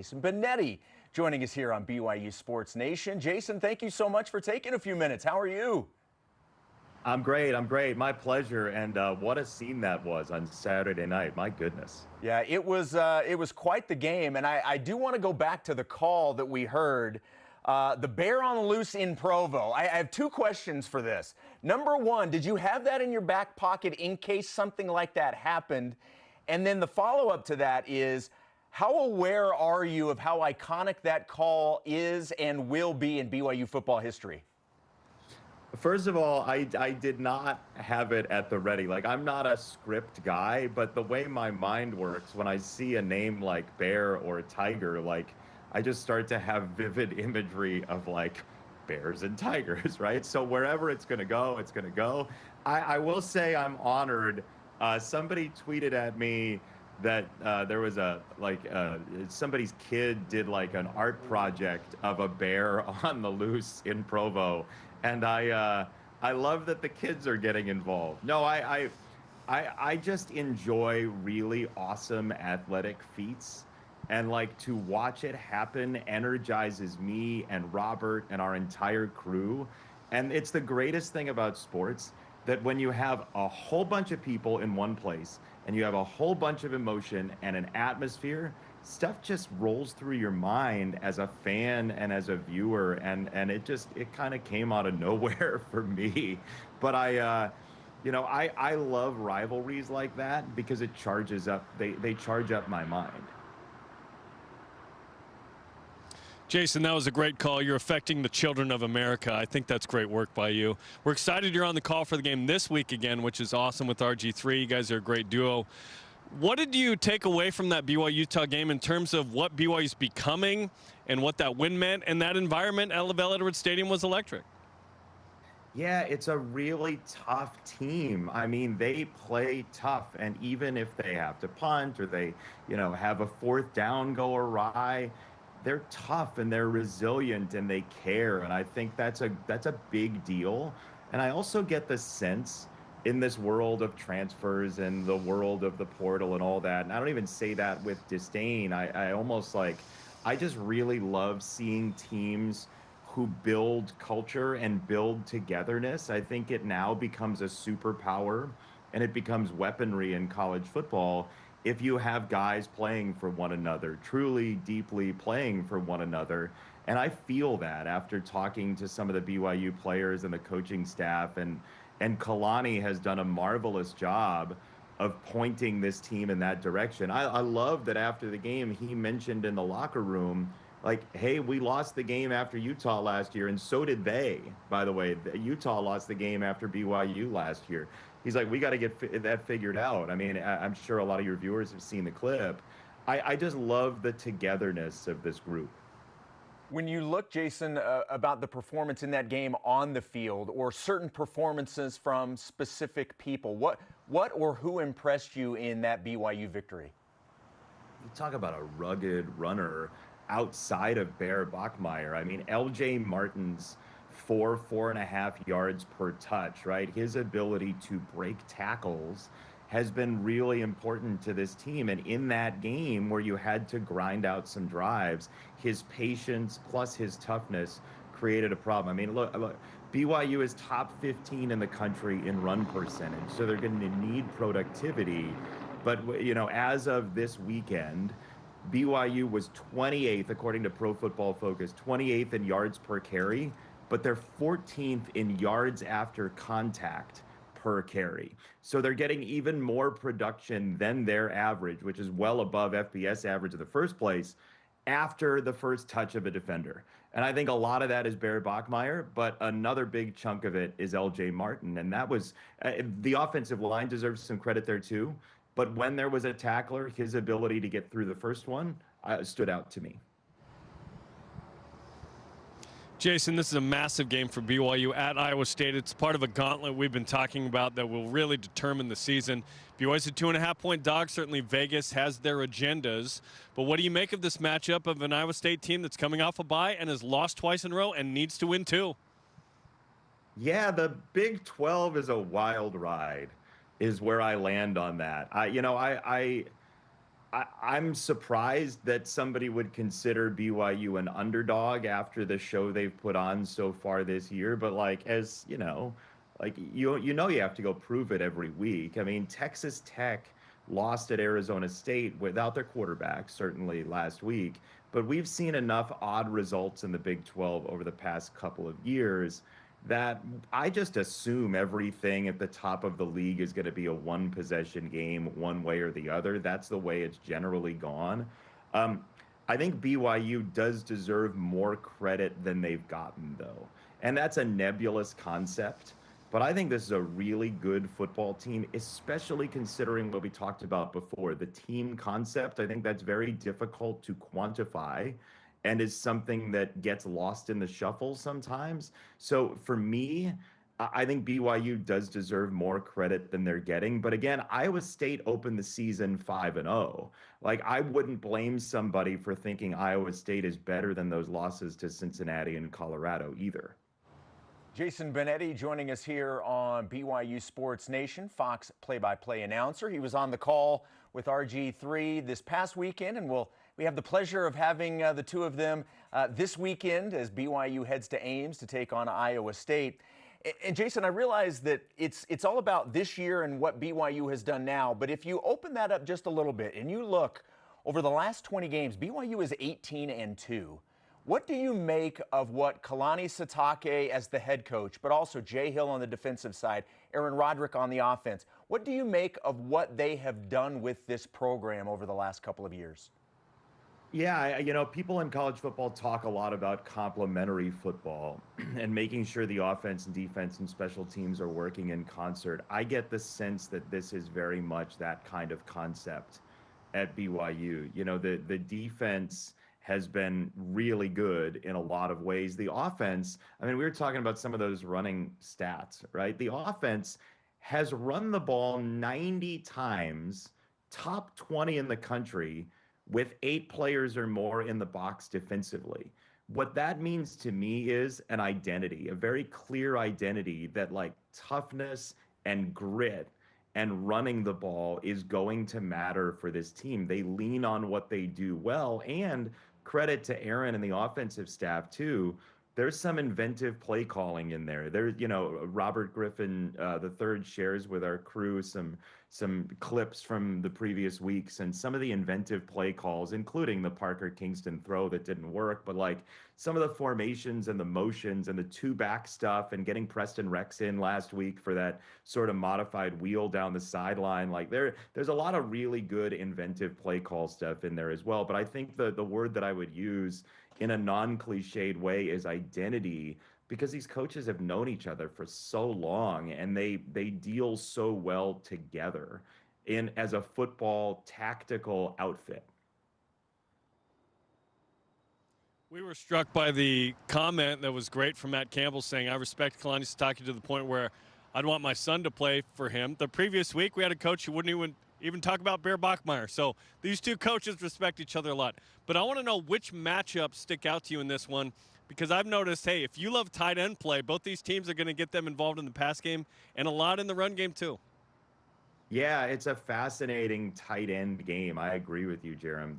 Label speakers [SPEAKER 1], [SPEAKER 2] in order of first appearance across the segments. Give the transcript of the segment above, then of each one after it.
[SPEAKER 1] Jason Benetti joining us here on BYU Sports Nation. Jason, thank you so much for taking a few minutes. How are you?
[SPEAKER 2] I'm great. I'm great. My pleasure. And what a scene that was on Saturday night. My goodness.
[SPEAKER 1] Yeah, it was quite the game. And I do want to go back to the call that we heard. The bear on the loose in Provo. I have two questions for this. Number one, did you have that in your back pocket in case something like that happened? And then the follow-up to that is, how aware are you of how iconic that call is and will be in BYU football history?
[SPEAKER 2] First of all, I did not have it at the ready. Like, I'm not a script guy, but the way my mind works, when I see a name like Bear or Tiger, like, I just start to have vivid imagery of, like, bears and tigers, right? So wherever it's going to go, it's going to go. I will say I'm honored. Somebody tweeted at me that there was somebody's kid did like an art project of a bear on the loose in Provo, and I love that the kids are getting involved. No, I just enjoy really awesome athletic feats, and like to watch it happen energizes me and Robert and our entire crew. And it's the greatest thing about sports, that when you have a whole bunch of people in one place and you have a whole bunch of emotion and an atmosphere, stuff just rolls through your mind as a fan and as a viewer, and it kind of came out of nowhere for me. But I love rivalries like that because it charges up, they charge up my mind.
[SPEAKER 3] Jason, that was a great call. You're affecting the children of America. I think that's great work by you. We're excited you're on the call for the game this week again, which is awesome with RG3. You guys are a great duo. What did you take away from that BYU-Utah game in terms of what BYU's becoming and what that win meant? And that environment at LaVell Edwards Stadium was electric.
[SPEAKER 2] Yeah, it's a really tough team. I mean, they play tough, and even if they have to punt or they, have a fourth down go awry, they're tough and they're resilient and they care. And I think that's a big deal. And I also get the sense in this world of transfers and the world of the portal and all that, and I don't even say that with disdain. I almost I just really love seeing teams who build culture and build togetherness. I think it now becomes a superpower and it becomes weaponry in college football if you have guys playing for one another, truly, deeply playing for one another. And I feel that after talking to some of the BYU players and the coaching staff, and Kalani has done a marvelous job of pointing this team in that direction. I love that after the game, he mentioned in the locker room, like, hey, we lost the game after Utah last year, and so did they, by the way. Utah lost the game after BYU last year. He's like, we got to get that figured out. I mean, I'm sure a lot of your viewers have seen the clip. I just love the togetherness of this group.
[SPEAKER 1] When you look, Jason, about the performance in that game on the field, or certain performances from specific people, what or who impressed you in that BYU victory?
[SPEAKER 2] You talk about a rugged runner outside of Bear Bachmeier. I mean, LJ Martin's 4.5 yards per touch, right? His ability to break tackles has been really important to this team. And in that game where you had to grind out some drives, his patience plus his toughness created a problem. I mean, look, BYU is top 15 in the country in run percentage, so they're going to need productivity. But, as of this weekend, BYU was 28th, according to Pro Football Focus, 28th in yards per carry, but they're 14th in yards after contact per carry. So they're getting even more production than their average, which is well above FBS average in the first place, after the first touch of a defender. And I think a lot of that is Barry Bachmeier, but another big chunk of it is LJ Martin. And that was the offensive line deserves some credit there too. But when there was a tackler, his ability to get through the first one stood out to me.
[SPEAKER 3] Jason, this is a massive game for BYU at Iowa State. It's part of a gauntlet we've been talking about that will really determine the season. BYU's a 2.5-point dog. Certainly Vegas has their agendas. But what do you make of this matchup of an Iowa State team that's coming off a bye and has lost twice in a row and needs to win too?
[SPEAKER 2] Yeah, the Big 12 is a wild ride, is where I land on that. I'm surprised that somebody would consider BYU an underdog after the show they've put on so far this year. But like, as you know, like you have to go prove it every week. I mean, Texas Tech lost at Arizona State without their quarterback, certainly last week. But we've seen enough odd results in the Big 12 over the past couple of years that I just assume everything at the top of the league is going to be a one possession game, one way or the other. That's the way it's generally gone. Um, I think BYU does deserve more credit than they've gotten, though. And that's a nebulous concept. But I think this is a really good football team, especially considering what we talked about before, the team concept. I think that's very difficult to quantify and is something that gets lost in the shuffle sometimes. So for me, I think BYU does deserve more credit than they're getting. But again, Iowa State opened the season 5-0. Like, I wouldn't blame somebody for thinking Iowa State is better than those losses to Cincinnati and Colorado either.
[SPEAKER 1] Jason Benetti joining us here on BYU Sports Nation, Fox play-by-play announcer. He was on the call with RG3 this past weekend, and we have the pleasure of having the two of them this weekend as BYU heads to Ames to take on Iowa State. And Jason, I realize that it's all about this year and what BYU has done now, but if you open that up just a little bit and you look over the last 20 games, BYU is 18-2. What do you make of what Kalani Sitake as the head coach, but also Jay Hill on the defensive side, Aaron Roderick on the offense? What do you make of what they have done with this program over the last couple of years?
[SPEAKER 2] Yeah, people in college football talk a lot about complementary football and making sure the offense and defense and special teams are working in concert. I get the sense that this is very much that kind of concept at BYU. The defense has been really good in a lot of ways. The offense, I mean, we were talking about some of those running stats, right? The offense has run the ball 90 times, top 20 in the country, with 8 players or more in the box defensively. What that means to me is an identity, a very clear identity that like toughness and grit and running the ball is going to matter for this team. They lean on what they do well, and credit to Aaron and the offensive staff too. There's some inventive play calling in there. Robert Griffin the third shares with our crew some clips from the previous weeks and some of the inventive play calls, including the Parker Kingston throw that didn't work, but like some of the formations and the motions and the two back stuff and getting Preston Rex in last week for that sort of modified wheel down the sideline. Like there's a lot of really good inventive play call stuff in there as well. But I think the word that I would use in a non-cliched way is identity, because these coaches have known each other for so long and they deal so well together as a football tactical outfit.
[SPEAKER 3] We were struck by the comment that was great from Matt Campbell saying, I respect Kalani Sitake to the point where I'd want my son to play for him. The previous week, we had a coach who wouldn't even talk about Bear Bachmeier. So these two coaches respect each other a lot. But I want to know which matchups stick out to you in this one, because I've noticed, hey, if you love tight end play, both these teams are going to get them involved in the pass game and a lot in the run game too.
[SPEAKER 2] Yeah, it's a fascinating tight end game. I agree with you, Jerem.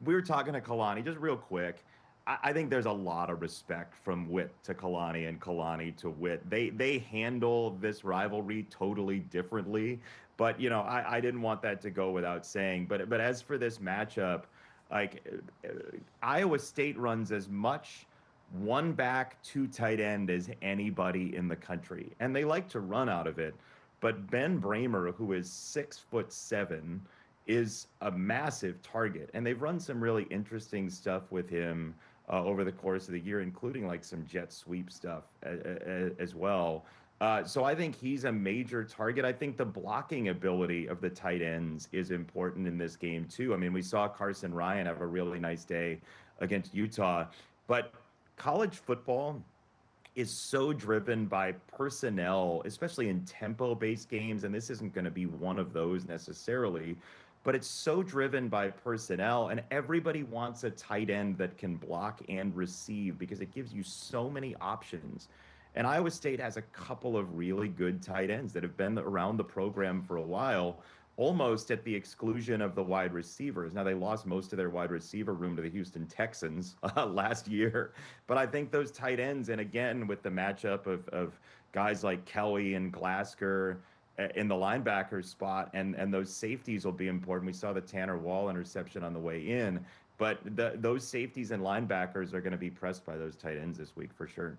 [SPEAKER 2] We were talking to Kalani just real quick. I think there's a lot of respect from Witt to Kalani and Kalani to Witt. They handle this rivalry totally differently, but I didn't want that to go without saying. But as for this matchup, like Iowa State runs as much one back, two tight end as anybody in the country, and they like to run out of it. But Ben Bramer, who is 6'7", is a massive target, and they've run some really interesting stuff with him over the course of the year, including like some jet sweep stuff as well. So I think he's a major target. I think the blocking ability of the tight ends is important in this game too. I mean, we saw Carson Ryan have a really nice day against Utah, but college football is so driven by personnel, especially in tempo-based games, and this isn't going to be one of those necessarily, but it's so driven by personnel, and everybody wants a tight end that can block and receive because it gives you so many options. And Iowa State has a couple of really good tight ends that have been around the program for a while. almost at the exclusion of the wide receivers. Now, they lost most of their wide receiver room to the Houston Texans last year, but I think those tight ends, and again, with the matchup of guys like Kelly and Glasgow in the linebacker spot, and those safeties will be important. We saw the Tanner Wall interception on the way in, but those safeties and linebackers are going to be pressed by those tight ends this week for sure.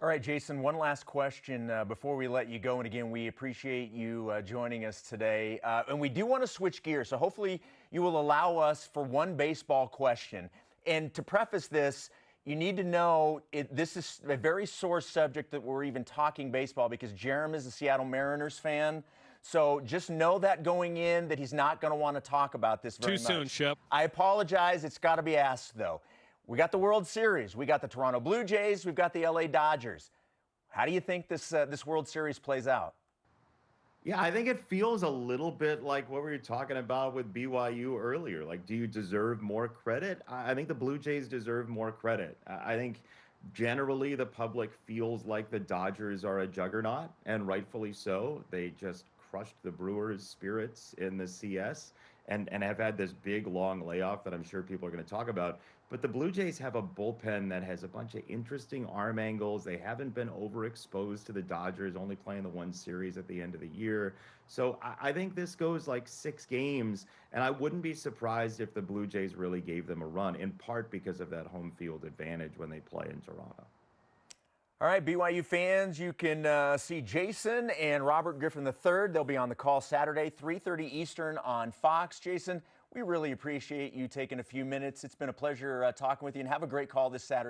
[SPEAKER 1] All right, Jason, one last question before we let you go. And again, we appreciate you joining us today. And we do want to switch gears, so hopefully you will allow us for one baseball question. And to preface this, you need to know this is a very sore subject that we're even talking baseball, because Jerem is a Seattle Mariners fan. So just know that going in, that he's not going to want to talk about this very much.
[SPEAKER 3] Too soon, Shep.
[SPEAKER 1] I apologize. It's got to be asked, though. We got the World Series. We got the Toronto Blue Jays. We've got the LA Dodgers. How do you think this World Series plays out?
[SPEAKER 2] Yeah, I think it feels a little bit like what we were talking about with BYU earlier. Like, do you deserve more credit? I think the Blue Jays deserve more credit. I think generally the public feels like the Dodgers are a juggernaut, and rightfully so. They just crushed the Brewers' spirits in the CS and have had this big, long layoff that I'm sure people are going to talk about. But the Blue Jays have a bullpen that has a bunch of interesting arm angles. They haven't been overexposed to the Dodgers, only playing the one series at the end of the year. So I think this goes like 6 games, and I wouldn't be surprised if the Blue Jays really gave them a run, in part because of that home field advantage when they play in Toronto.
[SPEAKER 1] All right, BYU fans, you can see Jason and Robert Griffin III. They'll be on the call Saturday, 3:30 Eastern on Fox. Jason, we really appreciate you taking a few minutes. It's been a pleasure talking with you, and have a great call this Saturday.